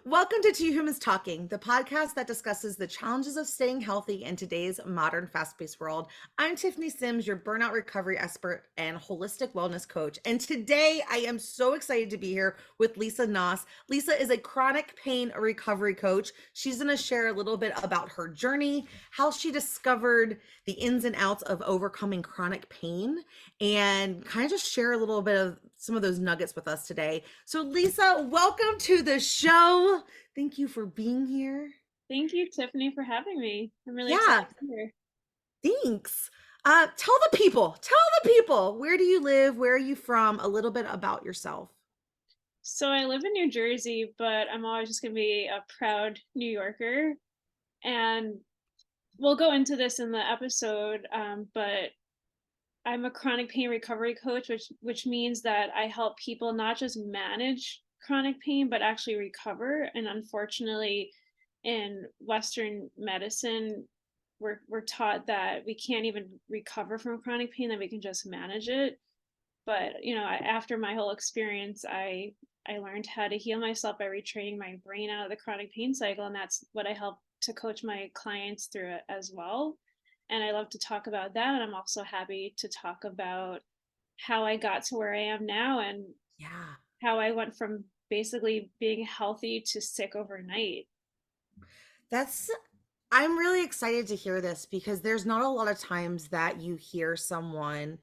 Welcome to Two Humans Talking, the podcast that discusses the challenges of staying healthy in today's modern, fast paced world. I'm Tiffany Sims, your burnout recovery expert and holistic wellness coach. And today I am so excited to be here with Lisa Noss. Lisa is a chronic pain recovery coach. She's going to share a little bit about her journey, how she discovered the ins and outs of overcoming chronic pain, and kind of just share a little bit of some of those nuggets with us today. So, Lisa, welcome to the show. Thank you for being here. Thank you, Tiffany, for having me. I'm really excited Yeah, to be here. thanks. Tell the people, where do you live? Where are you from? A little bit about yourself. So I live in New Jersey, but I'm always just going to be a proud New Yorker. And we'll go into this in the episode, but I'm a chronic pain recovery coach, which means that I help people not just manage chronic pain, but actually recover. And unfortunately, in Western medicine, we're taught that we can't even recover from chronic pain, that we can just manage it. But after my whole experience, I learned how to heal myself by retraining my brain out of the chronic pain cycle, and that's what I help to coach my clients through it as well. And I love to talk about that, and I'm also happy to talk about how I got to where I am now and Yeah, how I went from basically being healthy to sick overnight. that's, I'm really excited to hear this because there's not a lot of times that you hear someone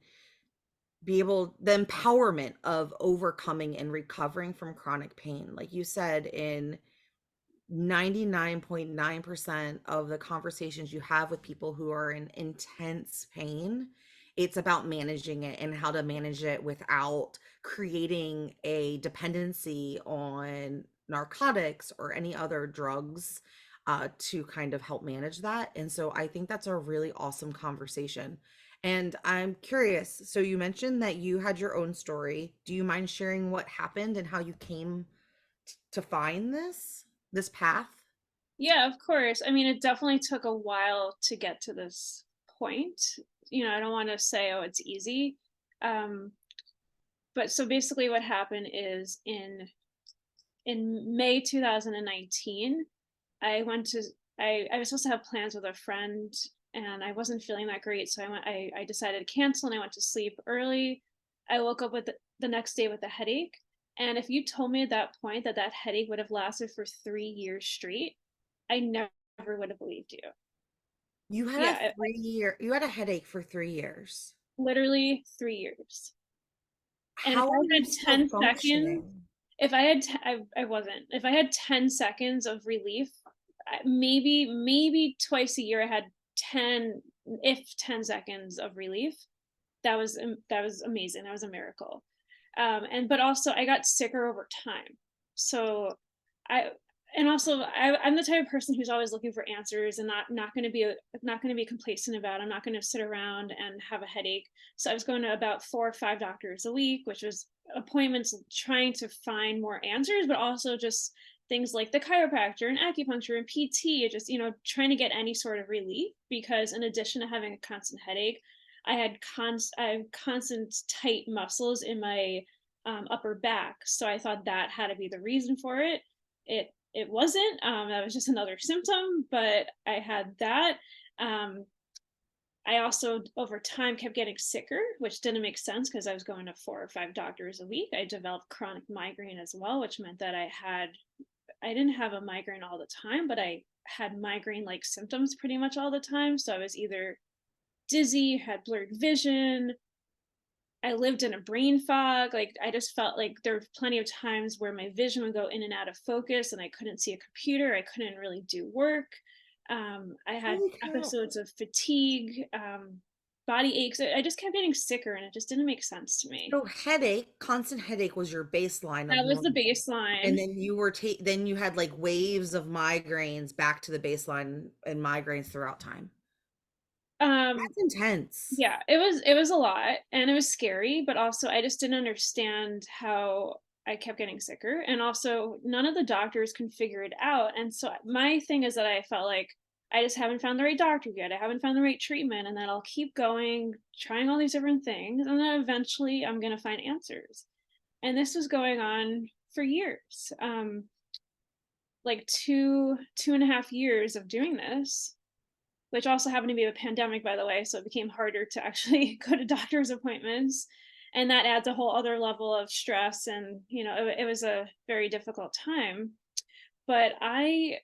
be able, the empowerment of overcoming and recovering from chronic pain. Like you said, in 99.9% of the conversations you have with people who are in intense pain, it's about managing it and how to manage it without creating a dependency on narcotics or any other drugs to kind of help manage that. And so I think that's a really awesome conversation. And I'm curious. So you mentioned that you had your own story. Do you mind sharing what happened and how you came to find this path? Yeah, of course. I mean, it definitely took a while to get to this point. I don't want to say, oh, it's easy. Um, but so basically what happened is in May 2019, I went to I was supposed to have plans with a friend and I wasn't feeling that great. So I decided to cancel and I went to sleep early. I woke up with the next day with a headache. And if you told me at that point that that headache would have lasted for 3 years straight, I never would have believed you. Yeah, You had a headache for 3 years. literally 3 years. And if How are I you had still 10 seconds, functioning? if I had, I wasn't, if I had 10 seconds of relief, maybe twice a year I had 10, if 10 seconds of relief. That was amazing. That was a miracle. But also I got sicker over time. So I, and also I'm the type of person who's always looking for answers and not going to be complacent about it. I'm not going to sit around and have a headache. So I was going to about 4 or 5 doctors a week, which was appointments trying to find more answers, but also just things like the chiropractor and acupuncture and PT, just trying to get any sort of relief, because in addition to having a constant headache, I had constant tight muscles in my upper back. So I thought that had to be the reason for it. It wasn't. That was just another symptom, but I had that. Um, I also over time kept getting sicker, which didn't make sense because I was going to 4 or 5 doctors a week. I developed chronic migraine as well, which meant that I didn't have a migraine all the time, but I had migraine like symptoms pretty much all the time. So I was either dizzy, had blurred vision. I lived in a brain fog. Like I just felt like there were plenty of times where my vision would go in and out of focus and I couldn't see a computer. I couldn't really do work. I had Holy cow. episodes of fatigue, body aches. I just kept getting sicker and it just didn't make sense to me. So constant headache was your baseline of That was the normal. And baseline. then then you had like waves of migraines back to the baseline and migraines throughout time. Um, That's intense. yeah, it was a lot and it was scary, but also I just didn't understand how I kept getting sicker, and also none of the doctors can figure it out. And so my thing is that I felt like I just haven't found the right doctor yet. I haven't found the right treatment, and that I'll keep going, trying all these different things, and then eventually I'm going to find answers. And this was going on for years. like 2.5 years of doing this, which also happened to be a pandemic, by the way, so it became harder to actually go to doctor's appointments. And that adds a whole other level of stress. And, it was a very difficult time. But I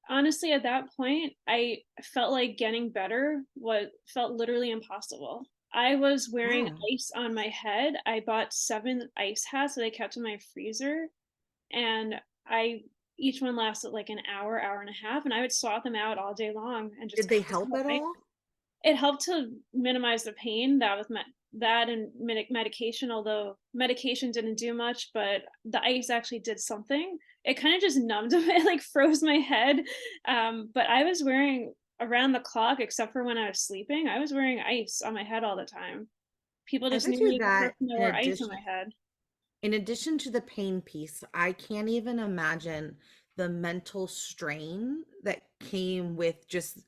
honestly, at that point, I felt like getting better what felt literally impossible. I was wearing Yeah. ice on my head. I bought 7 ice hats that I kept in my freezer, and I each one lasted like an hour, hour and a half, and I would swap them out all day long and just Did they constantly help have at ice. all? It helped to minimize the pain that with that and medication, although medication didn't do much, but the ice actually did something. It kind of just numbed it, like froze my head. But I was wearing around the clock, except for when I was sleeping, I was wearing ice on my head all the time. People I just bet knew you me as the that person that wore ice on my head. in addition to the pain piece, I can't even imagine the mental strain that came with just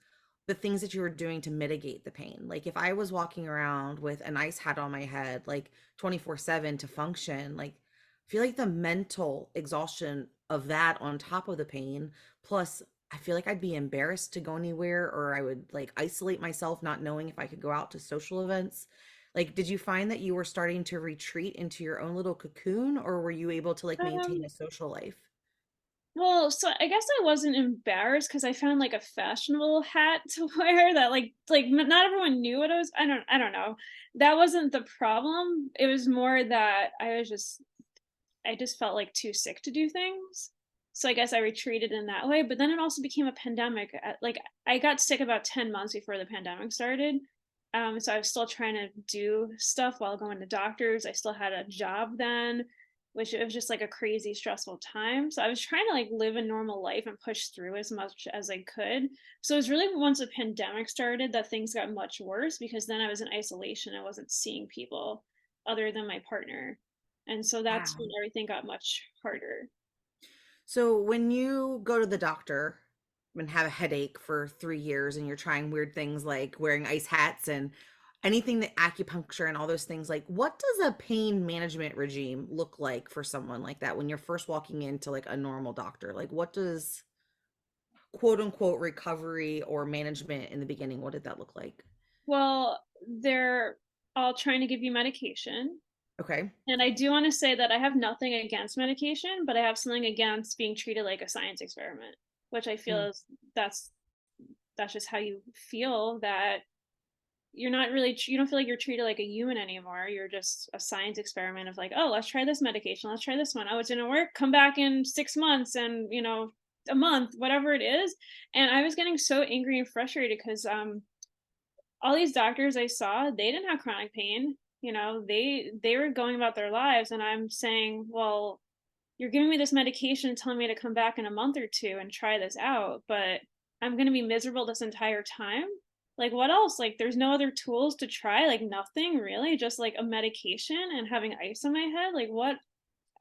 the things that you were doing to mitigate the pain. Like if I was walking around with an ice hat on my head, like 24/7 to function, like I feel like the mental exhaustion of that on top of the pain, plus I feel like I'd be embarrassed to go anywhere or I would like isolate myself, not knowing if I could go out to social events. Like, did you find that you were starting to retreat into your own little cocoon, or were you able to like maintain Um, a social life? well, so I guess I wasn't embarrassed because I found like a fashionable hat to wear that not everyone knew what it was. I don't know. That wasn't the problem. It was more that I just felt like too sick to do things. So I guess I retreated in that way. But then it also became a pandemic. Like I got sick about 10 months before the pandemic started. So I was still trying to do stuff while going to doctors. I still had a job then, which it was just like a crazy stressful time. So I was trying to like live a normal life and push through as much as I could. So it was really once the pandemic started that things got much worse because then I was in isolation. I wasn't seeing people other than my partner. And so that's when Wow. everything got much harder. So when you go to the doctor and have a headache for 3 years and you're trying weird things like wearing ice hats and anything that acupuncture and all those things, like what does a pain management regime look like for someone like that when you're first walking into like a normal doctor? Like what does quote unquote recovery or management in the beginning, what did that look like? Well, they're all trying to give you medication. Okay. And I do want to say that I have nothing against medication, but I have something against being treated like a science experiment, which I feel Mm. is that's just how you feel that you're not really you don't feel like you're treated like a human anymore. You're just a science experiment of like, oh, let's try this medication, let's try this one. Oh, it didn't work, come back in 6 months and a month, whatever it is. And I was getting so angry and frustrated because all these doctors I saw, they didn't have chronic pain. They were going about their lives, and I'm saying, well, you're giving me this medication and telling me to come back in a month or two and try this out, but I'm going to be miserable this entire time. Like, what else? Like, there's no other tools to try, like nothing really, just like a medication and having ice on my head. Like, what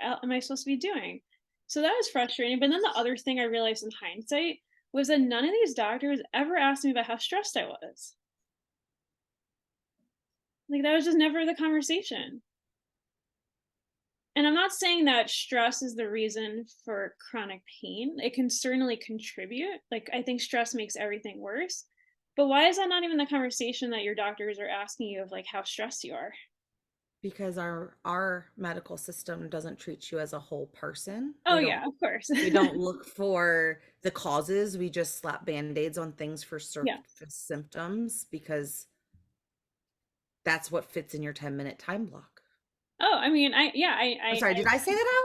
am I supposed to be doing? So that was frustrating. But then the other thing I realized in hindsight was that none of these doctors ever asked me about how stressed I was. Like, that was just never the conversation. And I'm not saying that stress is the reason for chronic pain. It can certainly contribute. Like, I think stress makes everything worse. But why is that not even the conversation that your doctors are asking you of like how stressed you are? Because our medical system doesn't treat you as a whole person. Oh yeah, of course. We don't look for the causes. We just slap band-aids on things for Yeah. surface symptoms because that's what fits in your 10-minute time block. Oh, I mean, I'm sorry, did I say that I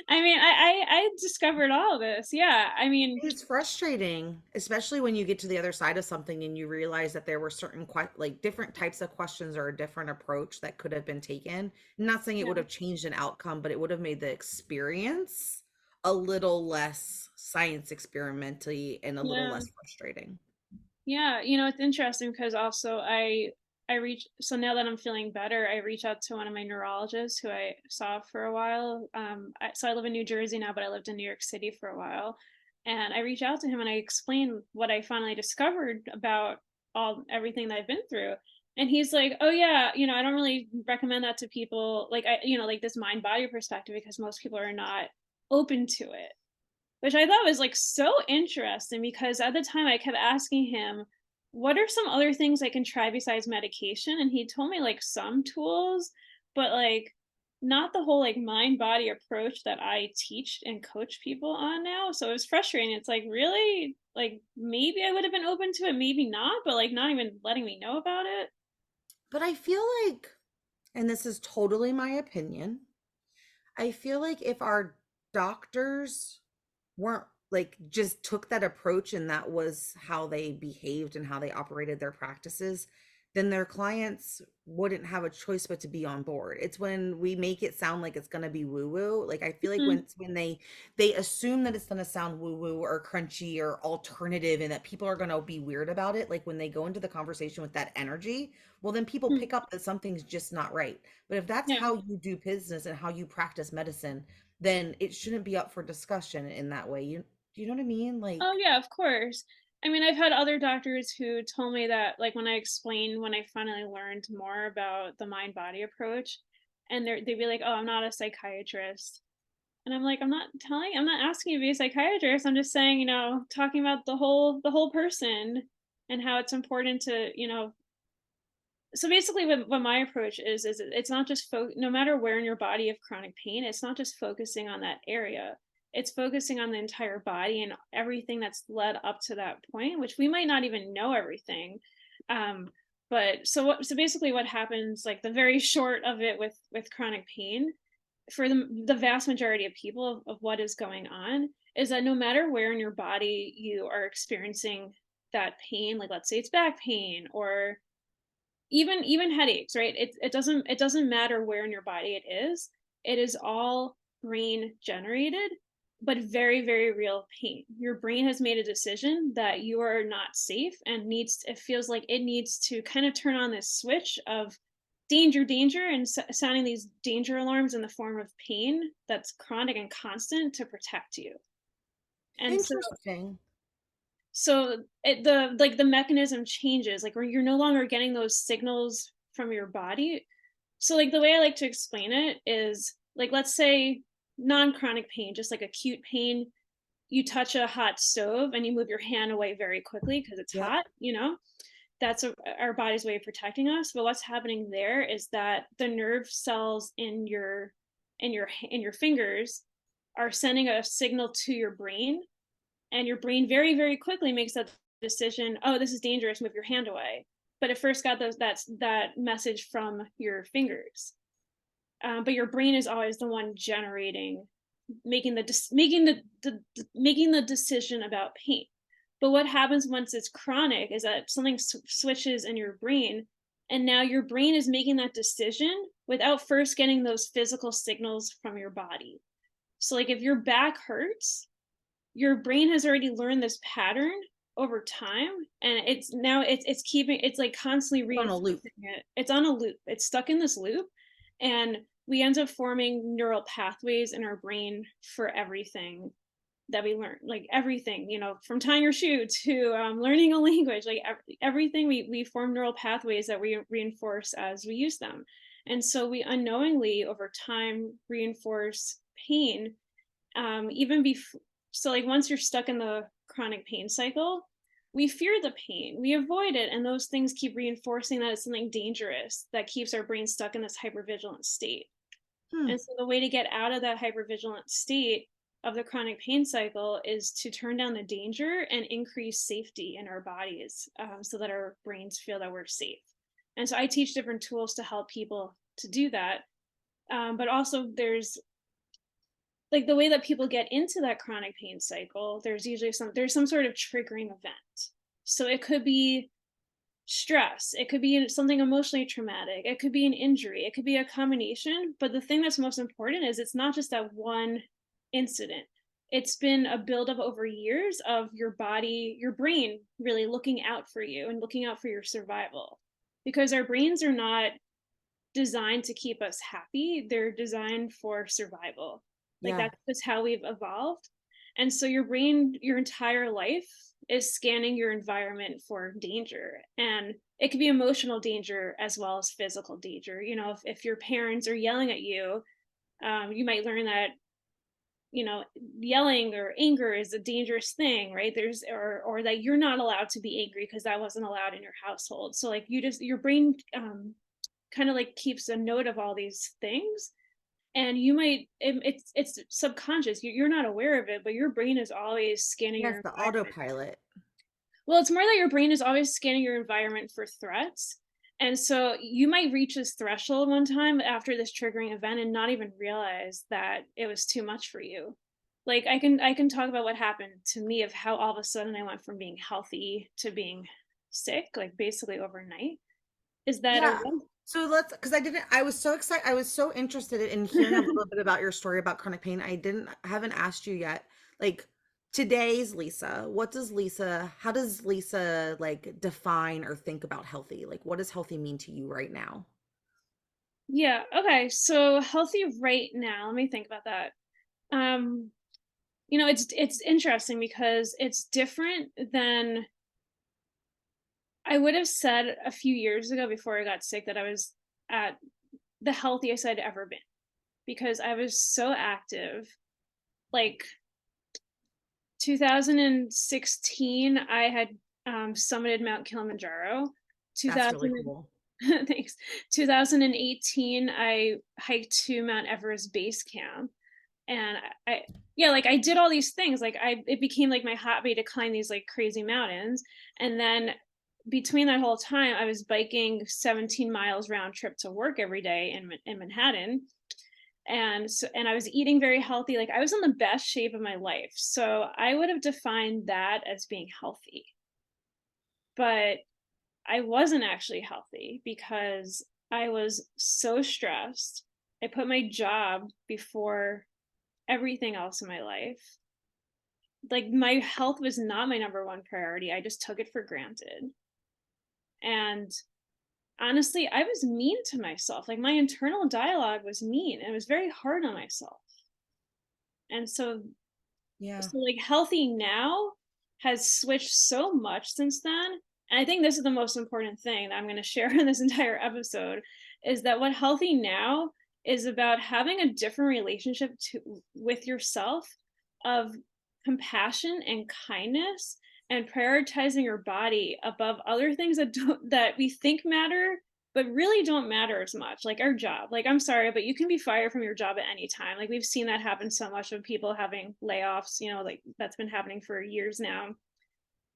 I mean, I discovered all this. Yeah. I mean, out loud? It's frustrating, especially when you get to the other side of something and you realize that there were certain like different types of questions or a different approach that could have been taken. I'm not saying it would yeah. have changed an outcome, but it would have made the experience a little less science experimentally and a little Yeah. less frustrating. Yeah, it's interesting because also I reach so now that I'm feeling better, I reach out to one of my neurologists who I saw for a while. So I live in New Jersey now, but I lived in New York City for a while, and I reach out to him and I explain what I finally discovered about all everything that I've been through. And he's like, "Oh yeah, I don't really recommend that to people like like this mind body perspective because most people are not open to it, which I thought was, like, so interesting because at the time I kept asking him, "What are some other things I can try besides medication?" And he told me, like, some tools, but, like, not the whole, like, mind-body approach that I teach and coach people on now, so it was frustrating. It's like, really? Like, maybe I would have been open to it, maybe not, but, like, not even letting me know about it? But I feel like, and this is totally my opinion, I feel like if our doctors weren't like just took that approach and that was how they behaved and how they operated their practices, then their clients wouldn't have a choice but to be on board. It's when we make it sound like it's going to be woo woo. Like I feel like Mhm. when they assume that it's going to sound woo woo or crunchy or alternative and that people are going to be weird about it, like when they go into the conversation with that energy, well then people Mm. pick up that something's just not right. But if that's Yeah. how you do business and how you practice medicine, then it shouldn't be up for discussion in that way. Do you know what I mean? Oh, Like, yeah, of course. I mean, I've had other doctors who told me that, like, when I explained when I finally learned more about the mind-body approach, and they'd be like, "Oh, I'm not a psychiatrist." And I'm like, I'm not asking you to be a psychiatrist. I'm just saying, talking about the whole person and how it's important to, so basically what my approach is it's not just no matter where in your body you have chronic pain, it's not just focusing on that area. It's focusing on the entire body and everything that's led up to that point, which we might not even know everything. um but so basically what happens, like, the very short of it with chronic pain for the vast majority of people of what is going on is that no matter where in your body you are experiencing that pain, like let's say it's back pain or even headaches, right? It doesn't matter where in your body it is. It is all brain generated, but very, very real pain. Your brain has made a decision that you are not safe and it feels like it needs to kind of turn on this switch of danger, danger, and sounding these danger alarms in the form of pain that's chronic and constant to protect you. And so interesting. so the mechanism changes, like where you're no longer getting those signals from your body. So, like, the way I like to explain it is, like, let's say non-chronic pain, just like acute pain, you touch a hot stove and you move your hand away very quickly because it's Yep. hot. That's our body's way of protecting us. But what's happening there is that the nerve cells in your fingers are sending a signal to your brain, and your brain very, very quickly makes that decision. Oh, this is dangerous, move your hand away. But it first got that message from your fingers. But your brain is always the one generating, making the decision about pain. But what happens once it's chronic is that something switches in your brain, and now your brain is making that decision without first getting those physical signals from your body. So, like, if your back hurts, your brain has already learned this pattern over time, and it's keeping, it's like constantly On a loop. reinforcing it. It's on a loop, it's stuck in this loop, and we end up forming neural pathways in our brain for everything that we learn, like everything, from tying your shoe to learning a language, like everything, we form neural pathways that we reinforce as we use them. And so we unknowingly over time reinforce pain, even before. So, like, once you're stuck in the chronic pain cycle, we fear the pain, we avoid it, and those things keep reinforcing that it's something dangerous that keeps our brain stuck in this hypervigilant state. Hmm. And so the way to get out of that hypervigilant state of the chronic pain cycle is to turn down the danger and increase safety in our bodies, so that our brains feel that we're safe. And so I teach different tools to help people to do that. But also, there's, like, the way that people get into that chronic pain cycle, there's some sort of triggering event. So it could be stress, it could be something emotionally traumatic, it could be an injury, it could be a combination. But the thing that's most important is it's not just that one incident. It's been a buildup over years of your body, your brain really looking out for you and looking out for your survival, because our brains are not designed to keep us happy. They're designed for survival. Like, Yeah. that's just how we've evolved. And so your brain, your entire life, is scanning your environment for danger. And it could be emotional danger as well as physical danger. If your parents are yelling at you, you might learn that you know, yelling or anger is a dangerous thing, right? Or that you're not allowed to be angry because that wasn't allowed in your household. So like your brain kind of like keeps a note of all these things, and you might it's subconscious. You're not aware of it, but your brain is always scanning Yes, your the environment. autopilot. Well, it's more that your brain is always scanning your environment for threats. And so you might reach this threshold one time after this triggering event and not even realize that it was too much for you. Like I can talk about what happened to me of how all of a sudden I went from being healthy to being sick, like basically overnight. Is that a Yeah. So let's, because I was so excited. I was so interested in hearing a little bit about your story about chronic pain. I haven't asked you yet. Like today's Lisa, how does Lisa like define or think about healthy? Like what does healthy mean to you right now? Yeah, okay. So healthy right now, let me think about that. Um, you know, it's interesting because it's different than I would have said a few years ago before I got sick that I was at the healthiest I'd ever been because I was so active. Like 2016, I had summited Mount Kilimanjaro. That's really 2000, cool. thanks. 2018, I hiked to Mount Everest base camp, and yeah, like I did all these things. Like it became like my hobby to climb these like crazy mountains, and then between that whole time, I was biking 17 miles round trip to work every day in Manhattan. And I was eating very healthy. Like I was in the best shape of my life. So I would have defined that as being healthy. But I wasn't actually healthy because I was so stressed. I put my job before everything else in my life. Like my health was not my number one priority. I just took it for granted. And honestly, I was mean to myself. Like my internal dialogue was mean and it was very hard on myself. And Yeah. so like healthy now has switched so much since then. And I think this is the most important thing that I'm going to share in this entire episode is that what healthy now is about having a different relationship with yourself of compassion and kindness and prioritizing your body above other things that we think matter but really don't matter as much, like our job. Like I'm sorry, but you can be fired from your job at any time. Like we've seen that happen so much with people having layoffs, you know, like that's been happening for years now.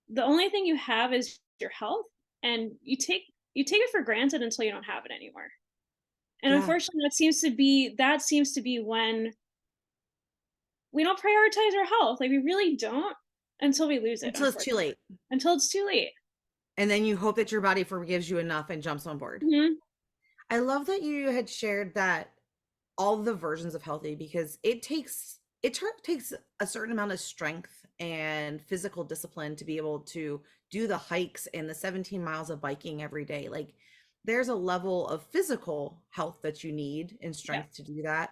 The only thing you have is your health, and you take it for granted until you don't have it anymore. And Yeah. unfortunately that seems to be when we don't prioritize our health. Like we really don't until we lose it, Until it's too unfortunately. late. Until it's too late. And then you hope that your body forgives you enough and jumps on board. Mm-hmm. I love that you had shared that all the versions of healthy because takes a certain amount of strength and physical discipline to be able to do the hikes and the 17 miles of biking every day. Like there's a level of physical health that you need and Yeah. strength to do that.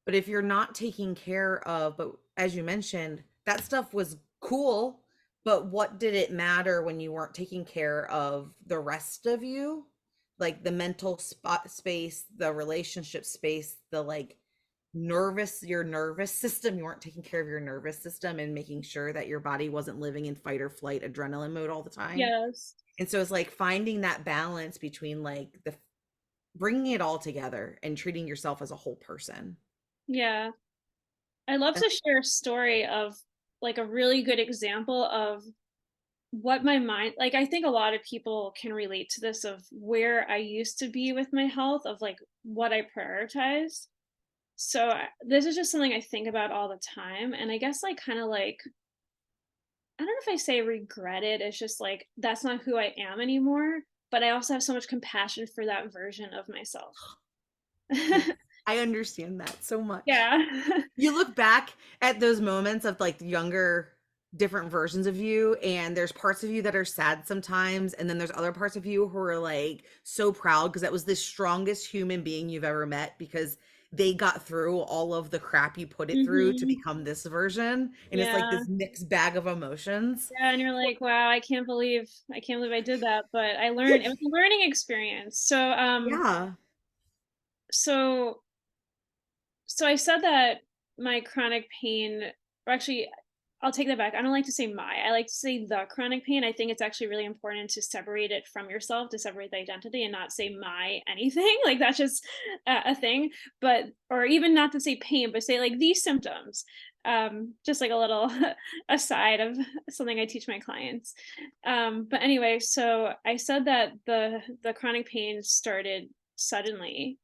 But if you're not taking care of, but as you mentioned, that stuff was cool, but what did it matter when you weren't taking care of the rest of you? Like the mental spot space, the relationship space, the like your nervous system. You weren't taking care of your nervous system and making sure that your body wasn't living in fight or flight adrenaline mode all the time. Yes. And so it's like finding that balance between like the bringing it all together and treating yourself as a whole person. Yeah. I love to share a story of like a really good example of what my mind, like I think a lot of people can relate to this of where I used to be with my health, of like what I prioritized. So this is just something I think about all the time, and I guess like kind of like I don't know if I say regret it. It's just like that's not who I am anymore, but I also have so much compassion for that version of myself. Yes. I understand that so much. Yeah. You look back at those moments of like the younger, different versions of you, and there's parts of you that are sad sometimes, and then there's other parts of you who are like so proud because that was the strongest human being you've ever met because they got through all of the crap you put it through to Hmm. become this version. And it's like Yeah. this mixed bag of emotions. Yeah, and you're like, wow, I can't believe I did that, but I learned. It was a learning experience. Yeah. So so I said that my chronic pain, or actually, I'll take that back. I don't like to say my, I like to say the chronic pain. I think it's actually really important to separate it from yourself, to separate the identity and not say my anything. Like that's just a thing. But, or even not to say pain, but say like these symptoms. Just like a little aside of something I teach my clients. But anyway, so I said that the chronic pain started suddenly,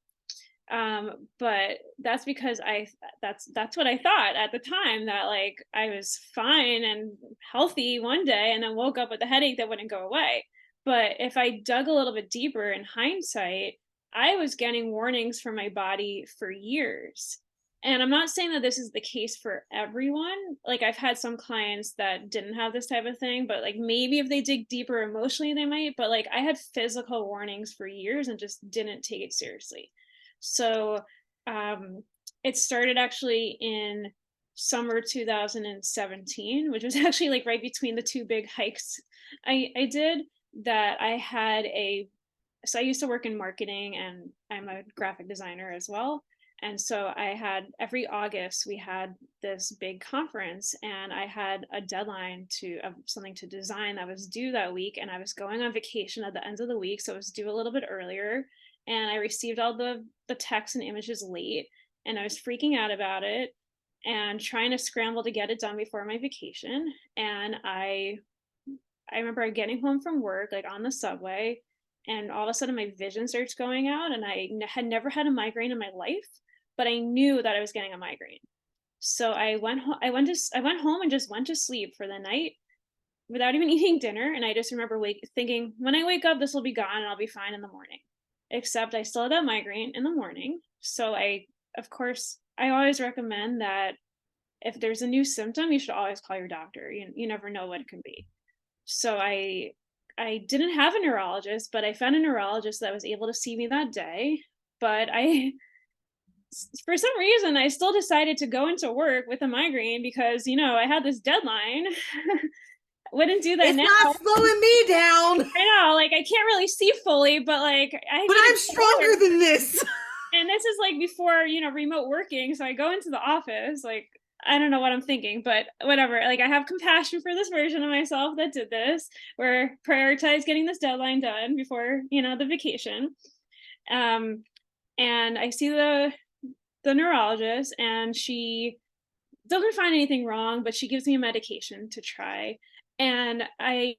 but that's because that's what I thought at the time, that like I was fine and healthy one day and then woke up with a headache that wouldn't go away. But if I dug a little bit deeper in hindsight, I was getting warnings from my body for years. And I'm not saying that this is the case for everyone. Like I've had some clients that didn't have this type of thing, but like maybe if they dig deeper emotionally they might, but like I had physical warnings for years and just didn't take it seriously. So um, it started actually in summer 2017, which was actually like right between the two big hikes I did. That I had a, so I used to work in marketing and I'm a graphic designer as well. And so I had every August we had this big conference and I had a deadline to of something to design that was due that week, and I was going on vacation at the end of the week, so it was due a little bit earlier, and I received all the texts and images late, and I was freaking out about it and trying to scramble to get it done before my vacation. And I remember getting home from work, like on the subway, and all of a sudden my vision starts going out. And had never had a migraine in my life, but I knew that I was getting a migraine. So I went home. I went home and just went to sleep for the night without even eating dinner. And I just remember thinking, when I wake up, this will be gone and I'll be fine in the morning. Except I still had that migraine in the morning. So of course, I always recommend that if there's a new symptom, you should always call your doctor. You never know what it can be. So I didn't have a neurologist, but I found a neurologist that was able to see me that day. But I for some reason I still decided to go into work with a migraine because I had this deadline. Wouldn't do that It's now. not slowing me down, I know, like I can't really see fully, but like I but need to I'm go to stronger work. than this. And this is like before, remote working. So I go into the office, like, I don't know what I'm thinking, but whatever. Like, I have compassion for this version of myself that did this, where prioritize getting this deadline done before, the vacation. Um, and I see the neurologist, and she doesn't find anything wrong, but she gives me a medication to try. And I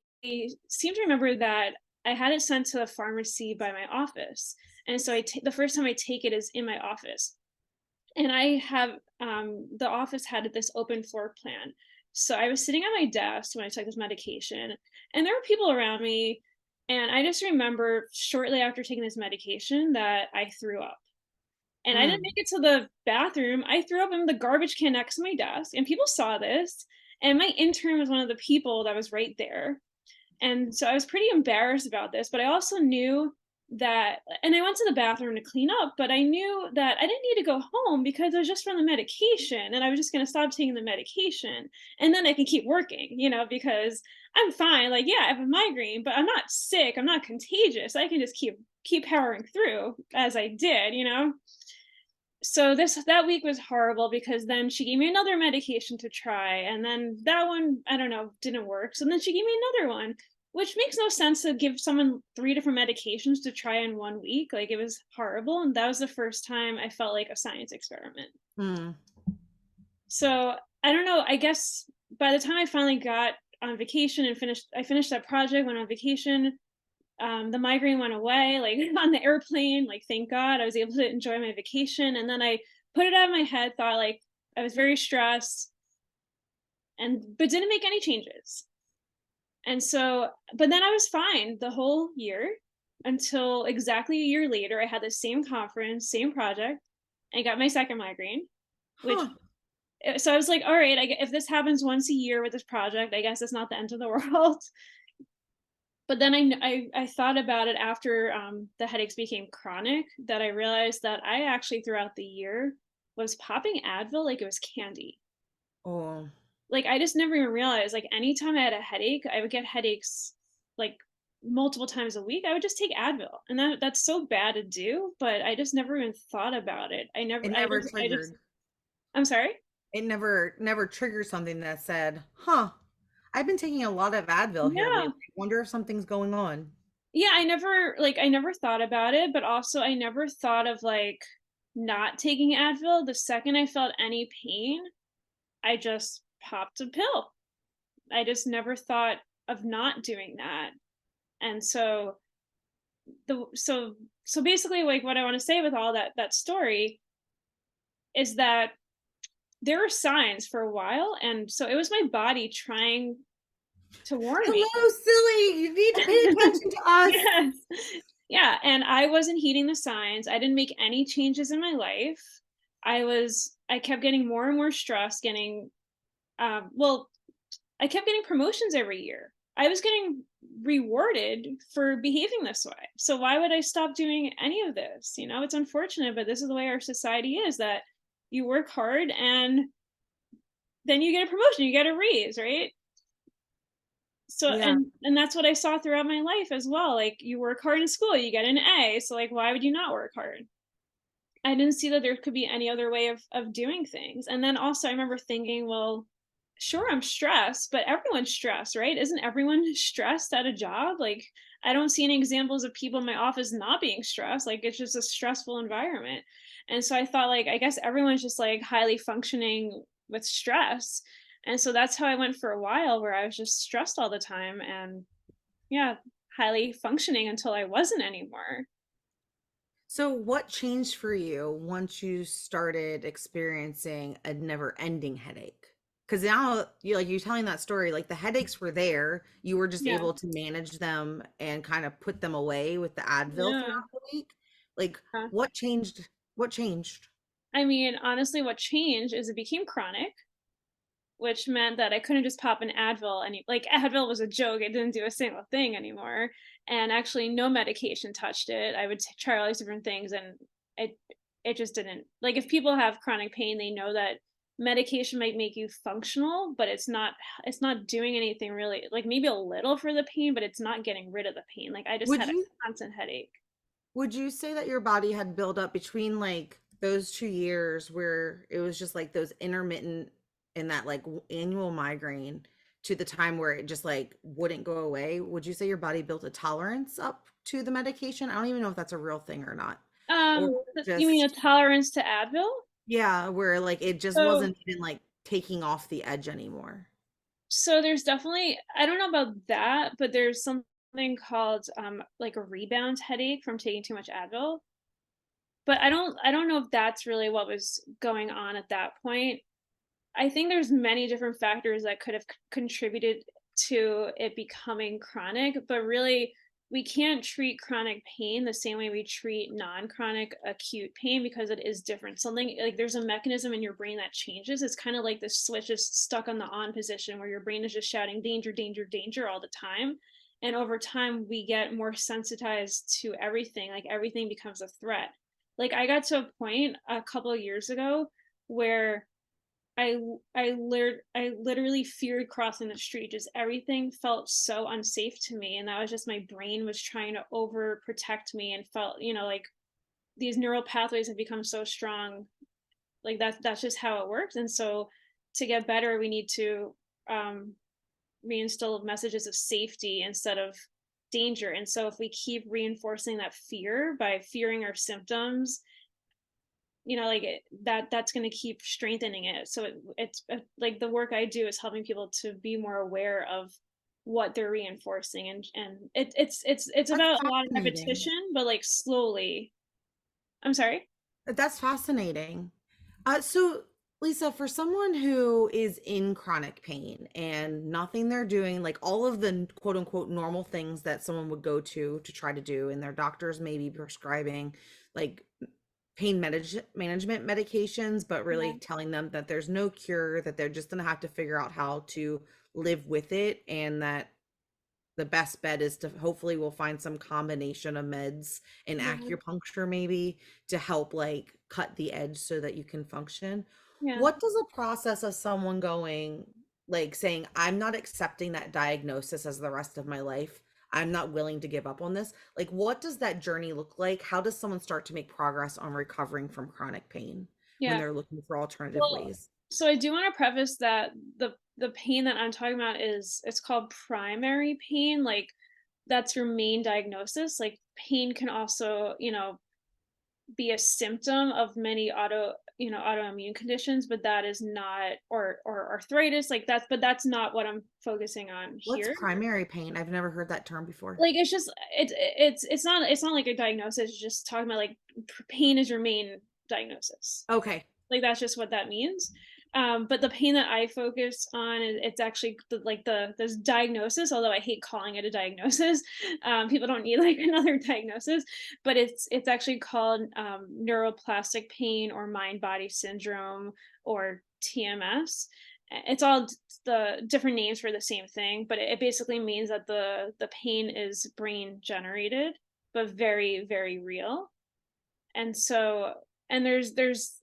seem to remember that I had it sent to the pharmacy by my office. And so the first time I take it is in my office. And I have, the office had this open floor plan. So I was sitting at my desk when I took this medication, and there were people around me. And I just remember shortly after taking this medication that I threw up. And I didn't Mm. make it to the bathroom. I threw up in the garbage can next to my desk, and people saw this. And my intern was one of the people that was right there. And so I was pretty embarrassed about this, but I also knew that, and I went to the bathroom to clean up, but I knew that I didn't need to go home because it was just from the medication, and I was just going to stop taking the medication and then I can keep working, because I'm fine. Like, yeah, I have a migraine, but I'm not sick. I'm not contagious. I can just keep powering through as I did. So that week was horrible because then she gave me another medication to try, and then that one, I don't know, didn't work. So then she gave me another one, which makes no sense to give someone three different medications to try in one week. Like, it was horrible, and that was the first time I felt like a science experiment. Mm. So I don't know, I guess by the time I finally got on vacation and I finished that project, went on vacation, the migraine went away, like on the airplane, like thank God I was able to enjoy my vacation. And then I put it out of my head, thought like I was very stressed, but didn't make any changes. And so, but then I was fine the whole year until exactly a year later. I had the same conference, same project, and got my second migraine, which, Huh. so I was like, all right, if this happens once a year with this project, I guess it's not the end of the world. But then I thought about it after the headaches became chronic, that I realized that I actually throughout the year was popping Advil like it was candy. Oh. Like I just never even realized, like anytime I had a headache, I would get headaches like multiple times a week. I would just take Advil, and that's so bad to do, but I just never even thought about it. It never triggered. I'm sorry. it never triggered something that said, huh, I've been taking a lot of Advil here lately. Yeah. I wonder if something's going on. Yeah, I never thought about it, but also I never thought of, like, not taking Advil. The second I felt any pain, I just popped a pill. I just never thought of not doing that. And so the so basically, like, what I wanna say with all that story is that there were signs for a while, and so it was my body trying to warn me. Hello, silly. You need to pay attention to us. Yes. Yeah, and I wasn't heeding the signs. I didn't make any changes in my life. I kept getting more and more stressed, getting well, I kept getting promotions every year. I was getting rewarded for behaving this way. So why would I stop doing any of this? You know, it's unfortunate, but this is the way our society is, that you work hard and then you get a promotion, you get a raise, right? So Yeah. and that's what I saw throughout my life as well. Like, you work hard in school, you get an A, so, like, why would you not work hard? I didn't see that there could be any other way of doing things. And then also I remember thinking, well, sure, I'm stressed, but everyone's stressed, right? Isn't everyone stressed at a job? Like, I don't see any examples of people in my office not being stressed. Like, it's just a stressful environment. And so I thought, like, I guess everyone's just, like, highly functioning with stress. And so that's how I went for a while, where I was just stressed all the time, and yeah, highly functioning until I wasn't anymore. So, what changed for you once you started experiencing a never-ending headache? Because now you're telling that story, like the headaches were there, you were just Yeah. able to manage them and kind of put them away with the Advil Yeah. throughout the week. Like, Uh, what changed? What changed? I mean, honestly, what changed is it became chronic, which meant that I couldn't just pop an Advil, like, Advil was a joke, it didn't do a single thing anymore, and actually no medication touched it. I would try all these different things, and it it just didn't. Like, if people have chronic pain, they know that medication might make you functional, but it's not doing anything really, like, maybe a little for the pain, but it's not getting rid of the pain. Like, I just Would had a you constant headache. Would you say that your body had built up between like those 2 years where it was just like those intermittent and that like annual migraine to the time where it just like wouldn't go away? Would you say your body built a tolerance up to the medication? I don't even know if that's a real thing or not. Or You mean a just, tolerance to Advil? yeah, where like it just So wasn't even like taking off the edge anymore. So there's definitely, I don't know about that, but there's something called, like, a rebound headache from taking too much Advil, but I don't know if that's really what was going on at that point. I think there's many different factors that could have contributed to it becoming chronic, but really we can't treat chronic pain the same way we treat non-chronic acute pain, because it is different. Something like, there's a mechanism in your brain that changes. It's kind of like the switch is stuck on the on position, where your brain is just shouting danger, danger, danger all the time. And over time, we get more sensitized to everything. Like, everything becomes a threat. Like, I got to a point a couple of years ago where I literally feared crossing the street. Just everything felt so unsafe to me, and that was just my brain was trying to overprotect me, and felt, like, these neural pathways have become so strong. Like, that's just how it works. And so to get better, we need to um, reinstill messages of safety instead of danger. And so if we keep reinforcing that fear by fearing our symptoms, like, that's going to keep strengthening it. So it's like, the work I do is helping people to be more aware of what they're reinforcing, and it's That's about a lot of fascinating. repetition, but, like, slowly. I'm sorry. That's fascinating. So Lisa, for someone who is in chronic pain and nothing they're doing, like all of the quote unquote normal things that someone would go to try to do, and their doctors may be prescribing like management medications, but really Yeah. telling them that there's no cure, that they're just going to have to figure out how to live with it, and that the best bet is to hopefully we'll find some combination of meds and Yeah. acupuncture maybe to help like cut the edge so that you can function. Yeah. What does a process of someone going like saying, I'm not accepting that diagnosis as the rest of my life, I'm not willing to give up on this, like what does that journey look like? How does someone start to make progress on recovering from chronic pain? when Yeah. they're looking for alternative Well, ways. so I do want to preface that the pain that I'm talking about is it's called primary pain. Like that's your main diagnosis. Like pain can also, be a symptom of many autoimmune conditions, but that is not, or arthritis, like that's, but that's not what I'm focusing on What's here. primary pain? I've never heard that term before. Like it's just it's not like a diagnosis, it's just talking about like pain is your main diagnosis. Okay. Like that's just what that means. But the pain that I focus on is it's actually this diagnosis, although I hate calling it a diagnosis. People don't need like another diagnosis, but it's actually called neuroplastic pain or mind body syndrome or TMS. It's all the different names for the same thing, but it basically means that the pain is brain generated, but very, very real. And so, and there's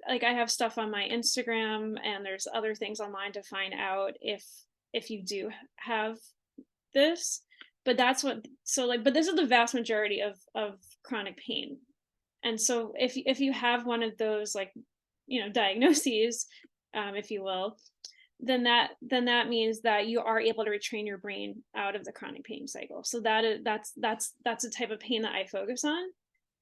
like I have stuff on my Instagram and there's other things online to find out if you do have this. But that's what, so like, but this is the vast majority of chronic pain. And so if you have one of those like, diagnoses, if you will, then that means that you are able to retrain your brain out of the chronic pain cycle. So that's the type of pain that I focus on,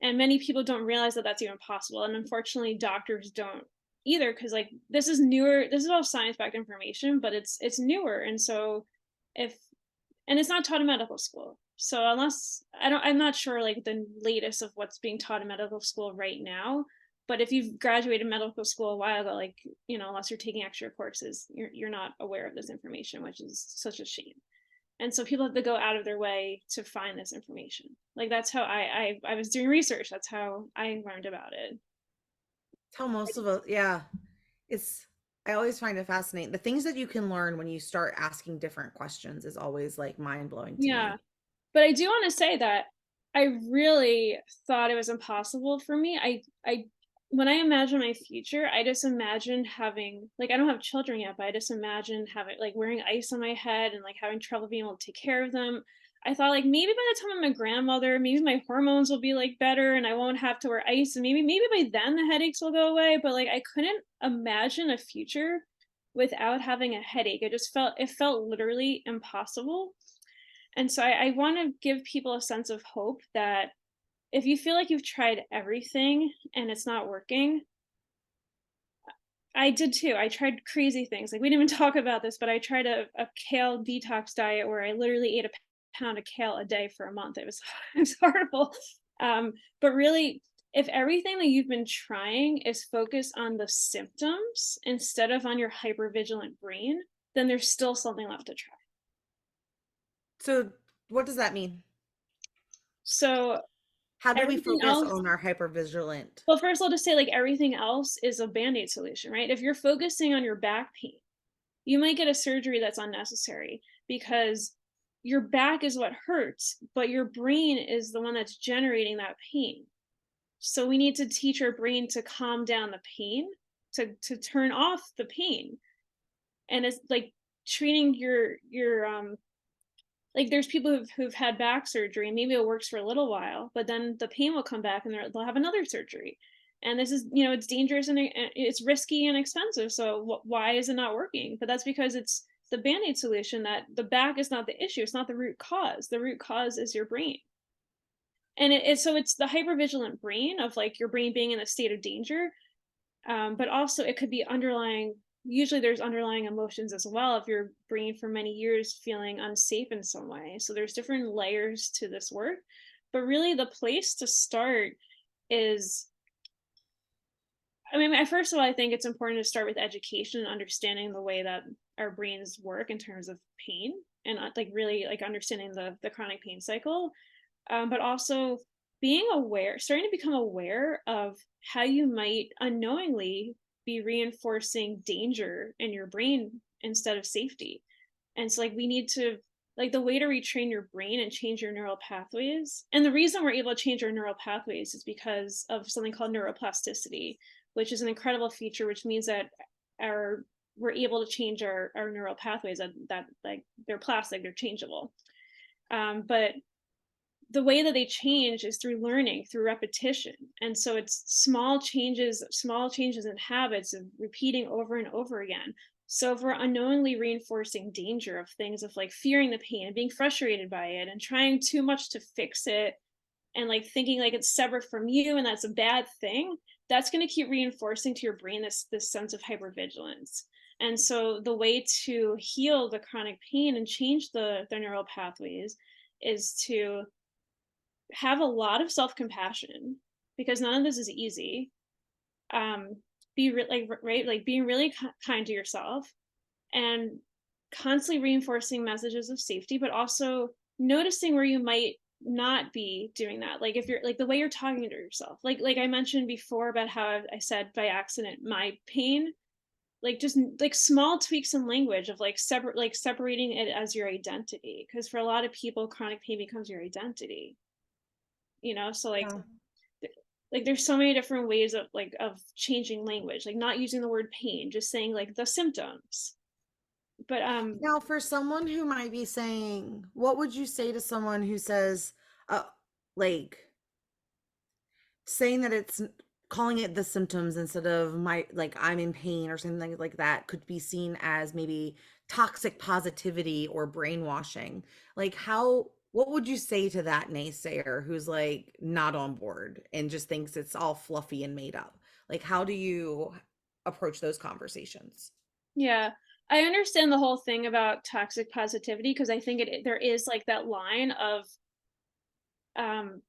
and many people don't realize that that's even possible, and unfortunately doctors don't either, because like this is newer, this is all science-backed information, but it's newer. And so if and it's not taught in medical school, so unless I'm not sure like the latest of what's being taught in medical school right now, but if you've graduated medical school a while ago, like, unless you're taking extra courses, you're not aware of this information, which is such a shame. And so people have to go out of their way to find this information. Like that's how I was doing research. That's how I learned about it. Tell most of us, yeah. It's I always find it fascinating. The things that you can learn when you start asking different questions is always like mind blowing to Yeah. me. But I do want to say that I really thought it was impossible for me. I when I imagine my future, I just imagined having, like, I don't have children yet, but I just imagined having like wearing ice on my head and like having trouble being able to take care of them. I thought like maybe by the time I'm a grandmother, maybe my hormones will be like better and I won't have to wear ice, and maybe by then the headaches will go away. But like I couldn't imagine a future without having a headache. It felt literally impossible. And so I want to give people a sense of hope that if you feel like you've tried everything and it's not working, I did too. I tried crazy things. Like we didn't even talk about this, but I tried a kale detox diet where I literally ate a pound of kale a day for a month. It was it was horrible. But really, if everything that you've been trying is focused on the symptoms instead of on your hypervigilant brain, then there's still something left to try. So, what does that mean? So How do we everything focus else, on our hypervigilant? well, first I'll just say like everything else is a band-aid solution, right? If you're focusing on your back pain, you might get a surgery that's unnecessary because your back is what hurts, but your brain is the one that's generating that pain. So we need to teach our brain to calm down the pain, to turn off the pain. And it's like treating your like there's people who've had back surgery and maybe it works for a little while, but then the pain will come back and they'll have another surgery. And this is, it's dangerous and it's risky and expensive. So why is it not working? But that's because it's the band-aid solution, that the back is not the issue. It's not the root cause. The root cause is your brain. And so it's the hypervigilant brain of like your brain being in a state of danger. But also it could be underlying, usually there's underlying emotions as well if your brain for many years feeling unsafe in some way. So there's different layers to this work, but really the place to start is, I mean, first of all, I think it's important to start with education and understanding the way that our brains work in terms of pain, and like really like understanding the chronic pain cycle. But also being aware, starting to become aware of how you might unknowingly be reinforcing danger in your brain instead of safety. And so like we need to, like, the way to retrain your brain and change your neural pathways. And the reason we're able to change our neural pathways is because of something called neuroplasticity, which is an incredible feature, which means that our we're able to change our neural pathways, that like they're plastic, they're changeable. But the way that they change is through learning, through repetition. And so it's small changes in habits of repeating over and over again. So if we're unknowingly reinforcing danger of things, of like fearing the pain and being frustrated by it and trying too much to fix it, and like thinking like it's separate from you and that's a bad thing, that's going to keep reinforcing to your brain this sense of hypervigilance. And so the way to heal the chronic pain and change the neural pathways is to have a lot of self-compassion, because none of this is easy. um right, like being really kind to yourself, and constantly reinforcing messages of safety, but also noticing where you might not be doing that. Like if you're like the way you're talking to yourself, like I mentioned before about how I said by accident my pain, like just like small tweaks in language of like separating it as your identity, because for a lot of people chronic pain becomes your identity, so like Yeah. like there's so many different ways of changing language, like not using the word pain, just saying like the symptoms. But Now, for someone who might be saying, what would you say to someone who says, uh, like, saying that it's calling it the symptoms instead of my, like, I'm in pain or something like that could be seen as maybe toxic positivity or brainwashing? Like, what would you say to that naysayer who's like not on board and just thinks it's all fluffy and made up? Like, how do you approach those conversations? yeah, I understand the whole thing about toxic positivity, because I think there is like that line of um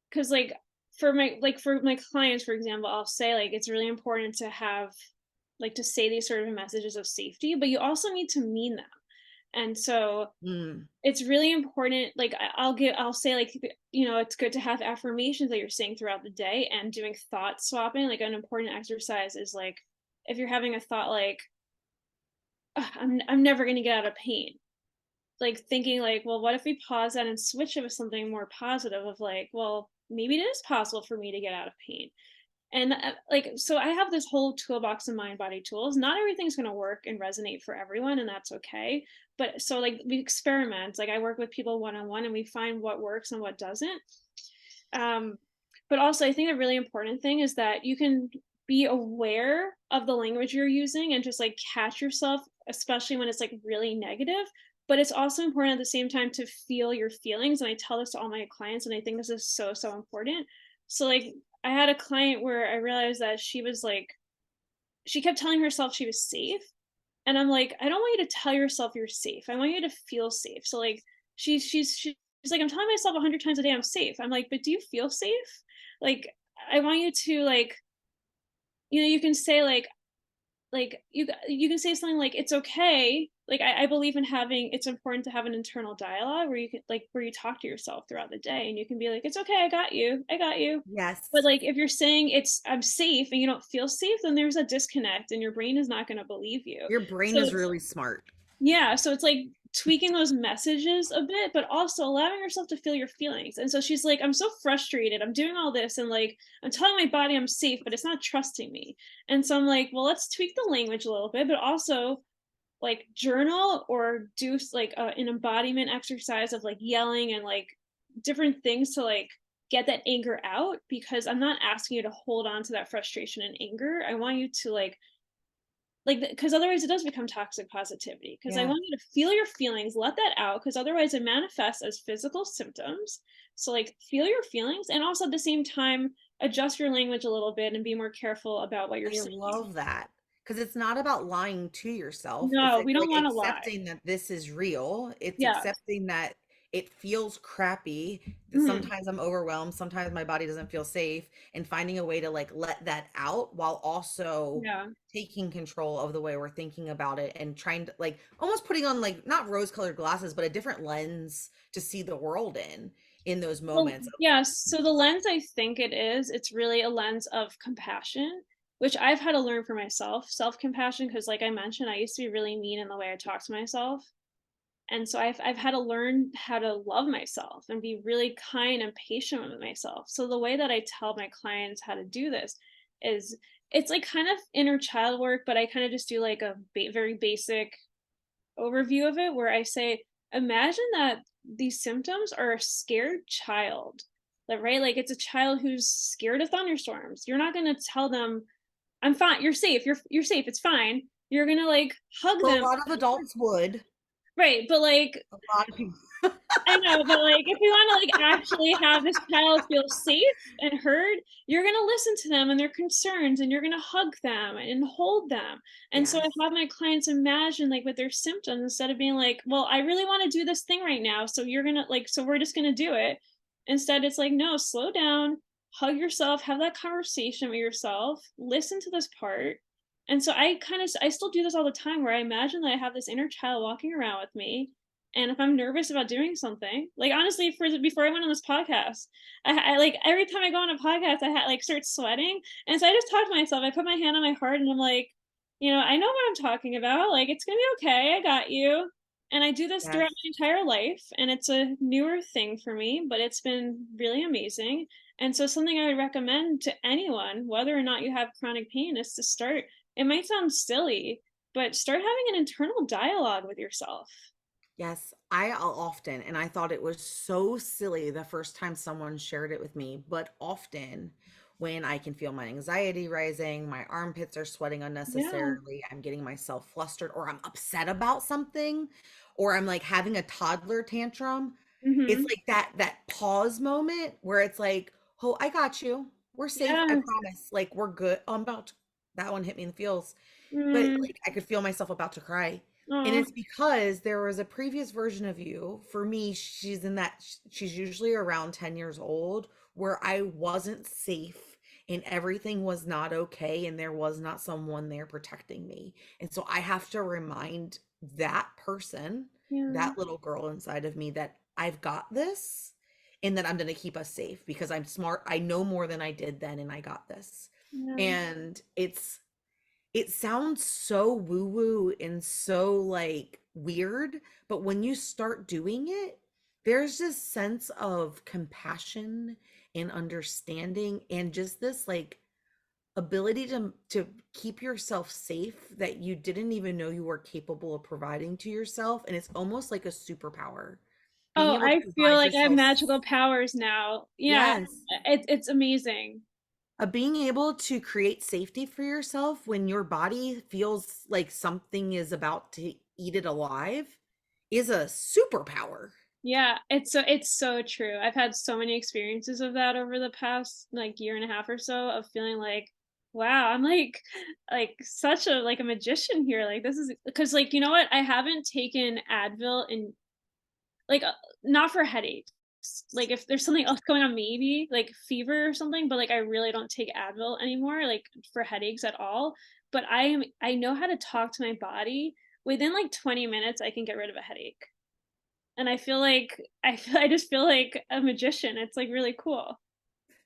because for my clients, for example, I'll say like it's really important to have like to say these sort of messages of safety, but you also need to mean them. And so Mm, it's really important, like I'll say like it's good to have affirmations that you're saying throughout the day, and doing thought swapping. Like an important exercise is like if you're having a thought like, "Ugh, I'm never going to get out of pain," like thinking like, well, what if we pause that and switch it with something more positive of like, well, maybe it is possible for me to get out of pain. And like so I have this whole toolbox of mind body tools. Not everything's going to work and resonate for everyone, and that's okay. But so like we experiment, like I work with people one on one and we find what works and what doesn't. um but also I think a really important thing is that you can be aware of the language you're using and just like catch yourself, especially when it's like really negative. But it's also important at the same time to feel your feelings, and I tell this to all my clients, and I think this is so important. So like I had a client where I realized that she was like, she kept telling herself she was safe, and I'm like, I don't want you to tell yourself you're safe, I want you to feel safe. So like she's like, I'm telling myself 100 times a day I'm safe. I'm like, but do you feel safe? Like I want you to like, you can say like you can say something like, it's okay. Like I believe in having, it's important to have an internal dialogue where you can like where you talk to yourself throughout the day, and you can be like, it's okay, I got you, I got you. But yes. like if you're saying it's I'm safe and you don't feel safe, then there's a disconnect and your brain is not going to believe you. Your brain So is it's, really smart. yeah, so it's like tweaking those messages a bit, but also allowing yourself to feel your feelings. And so she's like, I'm so frustrated. I'm doing all this and like I'm telling my body I'm safe, but it's not trusting me. And so I'm like, well, let's tweak the language a little bit, but also like journal or do like an embodiment exercise of like yelling and like different things to like get that anger out, because I'm not asking you to hold on to that frustration and anger. I want you to like because otherwise it does become toxic positivity, because I Yeah. want you to feel your feelings, let that out, because otherwise it manifests as physical symptoms. So like feel your feelings, and also at the same time adjust your language a little bit and be more careful about what you're I saying. love that because it's not about lying to yourself. It's No, like, we don't want to lie. accepting that this is real. It's Yeah. accepting that it feels crappy. That Mhm. sometimes I'm overwhelmed. Sometimes my body doesn't feel safe, and finding a way to like let that out while also Yeah. taking control of the way we're thinking about it and trying to like almost putting on like not rose-colored glasses, but a different lens to see the world in those Well, moments. yes. So the lens I think it is, it's really a lens of compassion, which I've had to learn for myself, self-compassion, because like I mentioned, I used to be really mean in the way I talk to myself. And so I've had to learn how to love myself and be really kind and patient with myself. So the way that I tell my clients how to do this is, it's like kind of inner child work, but I kind of just do like a very basic overview of it where I say, imagine that these symptoms are a scared child. That right? Like it's a child who's scared of thunderstorms. You're not gonna tell them, I'm fine, you're safe, you're safe, it's fine. You're gonna like hug Well, a them. lot of adults would. Right, but like A lot of people. I know, but, like, if we wanna, like, actually have this child feel safe and heard, you're gonna listen to them and their concerns, and you're gonna hug them and hold them, and so I Yes. have my clients imagine, like, with their symptoms instead of being like, "Well, I really wanna do this thing right now, so you're gonna like, so we're just gonna do it." Instead, it's like, "No, slow down, hug yourself, have that conversation with yourself, listen to this part." And so I still do this all the time where I imagine that I have this inner child walking around with me, and if I'm nervous about doing something, like honestly, before I went on this podcast, I like every time I go on a podcast, I had like start sweating, and so I just talk to myself. I put my hand on my heart, and I'm like, I know what I'm talking about. Like it's gonna be okay. I got you. And I do this throughout Yes. my entire life, and it's a newer thing for me, but it's been really amazing. And so something I would recommend to anyone, whether or not you have chronic pain, is to start. It might sound silly, but start having an internal dialogue with yourself. Yes, often, and I thought it was so silly the first time someone shared it with me, but often when I can feel my anxiety rising, my armpits are sweating Yeah. unnecessarily, I'm getting myself flustered, or I'm upset about something, or I'm like having a toddler tantrum. It's Mhm. like that pause moment where it's like, "Oh, I got you. We're safe. I Yes. promise. Like we're good." Oh, I'm about to, that one hit me in the feels. But, Mm. like, I could feel myself about to cry, and Aw. it's because there was a previous version of you. For me, she's usually around 10 years old, where I wasn't safe and everything was not okay, and there was not someone there protecting me, and so I have to remind that person, Yeah. that little girl inside of me, that I've got this and that I'm gonna keep us safe because I'm smart, I know more than I did then, and I got this. Yeah. And it sounds so woo woo and so like weird, but when you start doing it, there's this sense of compassion and understanding and just this like ability to keep yourself safe that you didn't even know you were capable of providing to yourself, and it's almost like a superpower. Being Oh, able to I feel provide like I have yourself. magical powers now. Yeah, Yes. it's amazing. Being able to create safety for yourself when your body feels like something is about to eat it alive is a superpower. Yeah, it's so true. I've had so many experiences of that over the past, like, year and a half or so of feeling like, "Wow, I'm like such a like a magician here." Like, this is because like, you know what? I haven't taken Advil in like, not for headaches. Like, if there's something else going on, maybe, like fever or something, but, like, I really don't take Advil anymore, like, for headaches at all, but I know how to talk to my body. Within, like, 20 minutes, I can get rid of a headache, and I just feel like a magician. It's, like, really cool.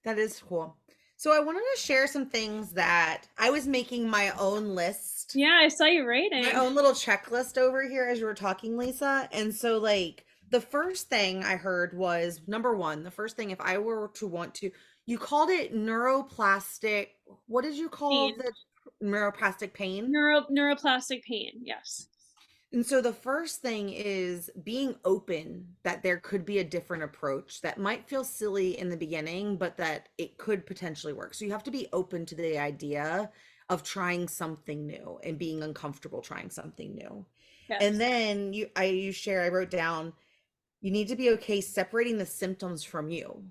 That is cool. So I wanted to share some things that I was making my own list, Yeah, I saw you my writing. own little checklist over here as you were talking, Lisa. And so, like, the first thing I heard was number one, the first thing, if I were to want to, you called it neuroplastic. What did you call Pain. the neuroplastic pain? Neuroplastic pain, yes. And so the first thing is being open that there could be a different approach that might feel silly in the beginning, but that it could potentially work. So you have to be open to the idea of trying something new and being uncomfortable trying something new. And Yes. then I wrote down, you need to be okay separating the symptoms from you.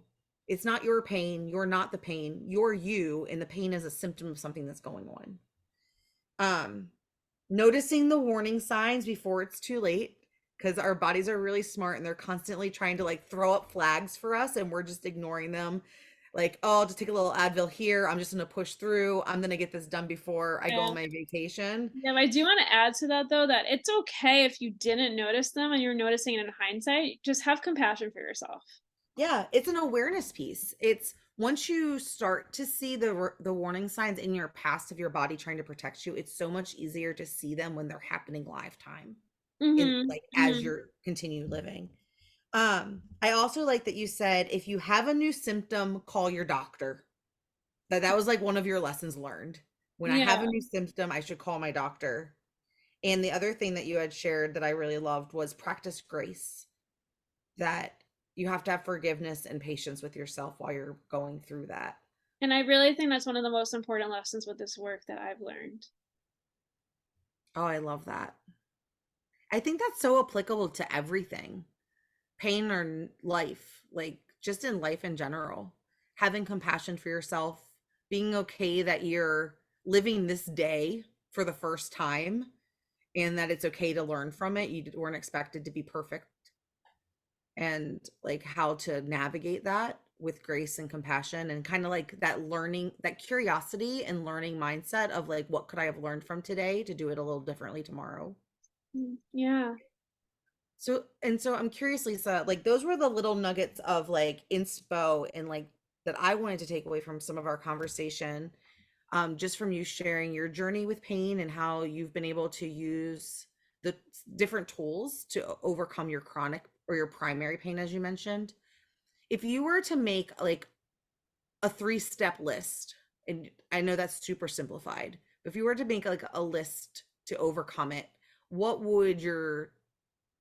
It's not your pain, you're not the pain, you're you, and the pain is a symptom of something that's going on. Um, Noticing the warning signs before it's too late, because our bodies are really smart and they're constantly trying to like throw up flags for us and we're just ignoring them. Like, oh, I'll just take a little Advil here. I'm just going to push through. I'm going to get this done before I go Yeah. on my vacation. Yeah, I do wanna add to that though, that it's okay if you didn't notice them and you're noticing it in hindsight, just have compassion for yourself. Yeah, it's an awareness piece. It's once you start to see the warning signs in your past of your body trying to protect you, it's so much easier to see them when they're happening lifetime in Mhm, like as mhm. you're continue living. I also like that you said if you have a new symptom, call your doctor. That was like one of your lessons learned. When I have a Yeah, new symptom, I should call my doctor. And the other thing that you had shared that I really loved was practice grace. that you have to have forgiveness and patience with yourself while you're going through that. And I really think that's one of the most important lessons with this work that I've learned. Oh, I love that. I think that's so applicable to everything, pain or life, like just in life in general. Having compassion for yourself, being okay that you're living this day for the first time and that it's okay to learn from it. You weren't expected to be perfect, and like how to navigate that with grace and compassion, and kind of like that learning, that curiosity and learning mindset of like, what could I have learned from today to do it a little differently tomorrow. Yeah. So I'm curious, Lisa, like those were the little nuggets of like inspo and like that I wanted to take away from some of our conversation, just from you sharing your journey with pain and how you've been able to use the different tools to overcome your chronic or your primary pain, as you mentioned. If you were to make like a 3-step list, and I know that's super simplified, but if you were to make like a list to overcome it, what would your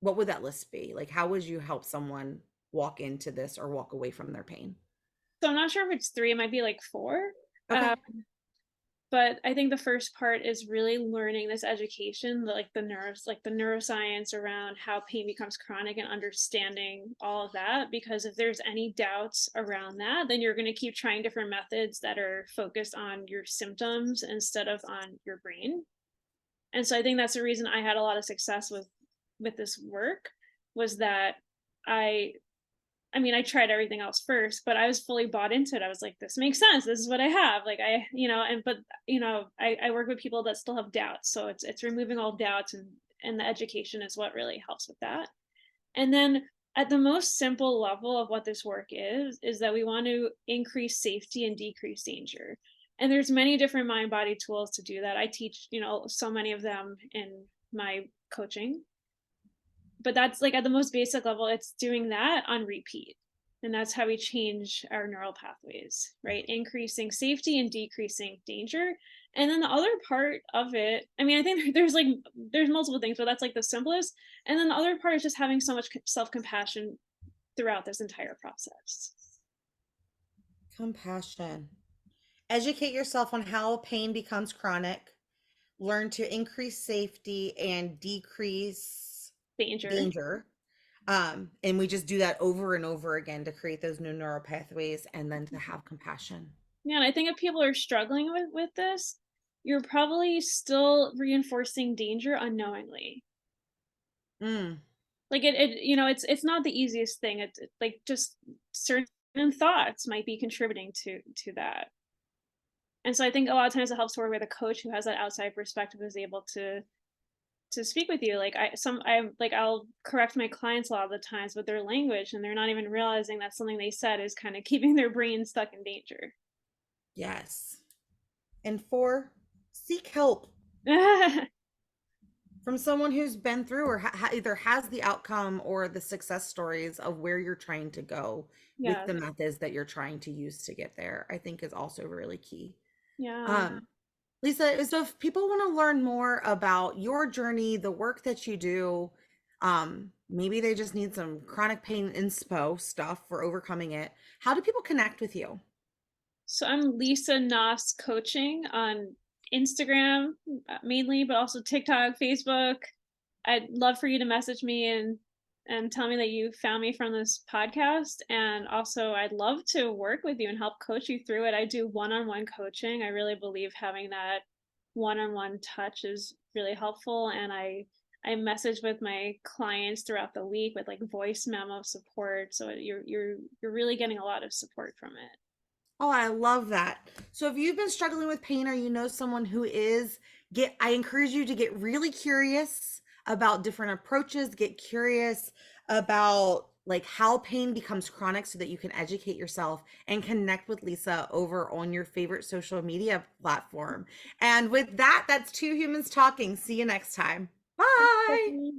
what would that list be? Like, how would you help someone walk into this or walk away from their pain? So I'm not sure if it's three, it might be like four. Okay. But I think the first part is really learning this education, like the neuroscience around how pain becomes chronic and understanding all of that. Because if there's any doubts around that, then you're going to keep trying different methods that are focused on your symptoms instead of on your brain. And so I think that's the reason I had a lot of success with this work, was that I I mean, I tried everything else first, but I was fully bought into it. I was like, this makes sense. This is what I have. Like I work with people that still have doubts. So it's removing all doubts, and the education is what really helps with that. And then at the most simple level of what this work is that we want to increase safety and decrease danger. And there's many different mind body tools to do that. I teach, so many of them in my coaching, but that's like at the most basic level, it's doing that on repeat. And that's how we change our neural pathways, right? Increasing safety and decreasing danger. And then the other part of it, I mean, I think there's multiple things, but that's like the simplest. And then the other part is just having so much self-compassion throughout this entire process. Compassion. Educate yourself on how pain becomes chronic. Learn to increase safety and decrease Danger. danger. And we just do that over and over again to create those new neural pathways and then to have compassion. Yeah, and I think if people are struggling with this, you're probably still reinforcing danger unknowingly. Mm. Like it's not the easiest thing. It's like just certain thoughts might be contributing to that. And so I think a lot of times it helps to work with a coach who has that outside perspective, is able to speak with you. Like I'll correct my clients a lot of the times with their language, and they're not even realizing that something they said is kind of keeping their brain stuck in danger. Yes. And 4, seek help from someone who's been through or either has the outcome or the success stories of where you're trying to go with Yeah. the methods that you're trying to use to get there. I think is also really key. Yeah. Um, Lisa, so if people want to learn more about your journey, the work that you do, maybe they just need some chronic pain inspo stuff for overcoming it. How do people connect with you? So I'm Lisa Noss Coaching on Instagram mainly, but also TikTok, Facebook. I'd love for you to message me and tell me that you found me from this podcast. And also, I'd love to work with you and help coach you through it. I do one-on-one coaching. I really believe having that one-on-one touch is really helpful. And I message with my clients throughout the week with like voice memo support. So you're really getting a lot of support from it. Oh, I love that. So if you've been struggling with pain or you know someone who is, I encourage you to get really curious about different approaches, get curious about like how pain becomes chronic so that you can educate yourself and connect with Lisa over on your favorite social media platform. And with that, that's Two Humans Talking. See you next time. Bye.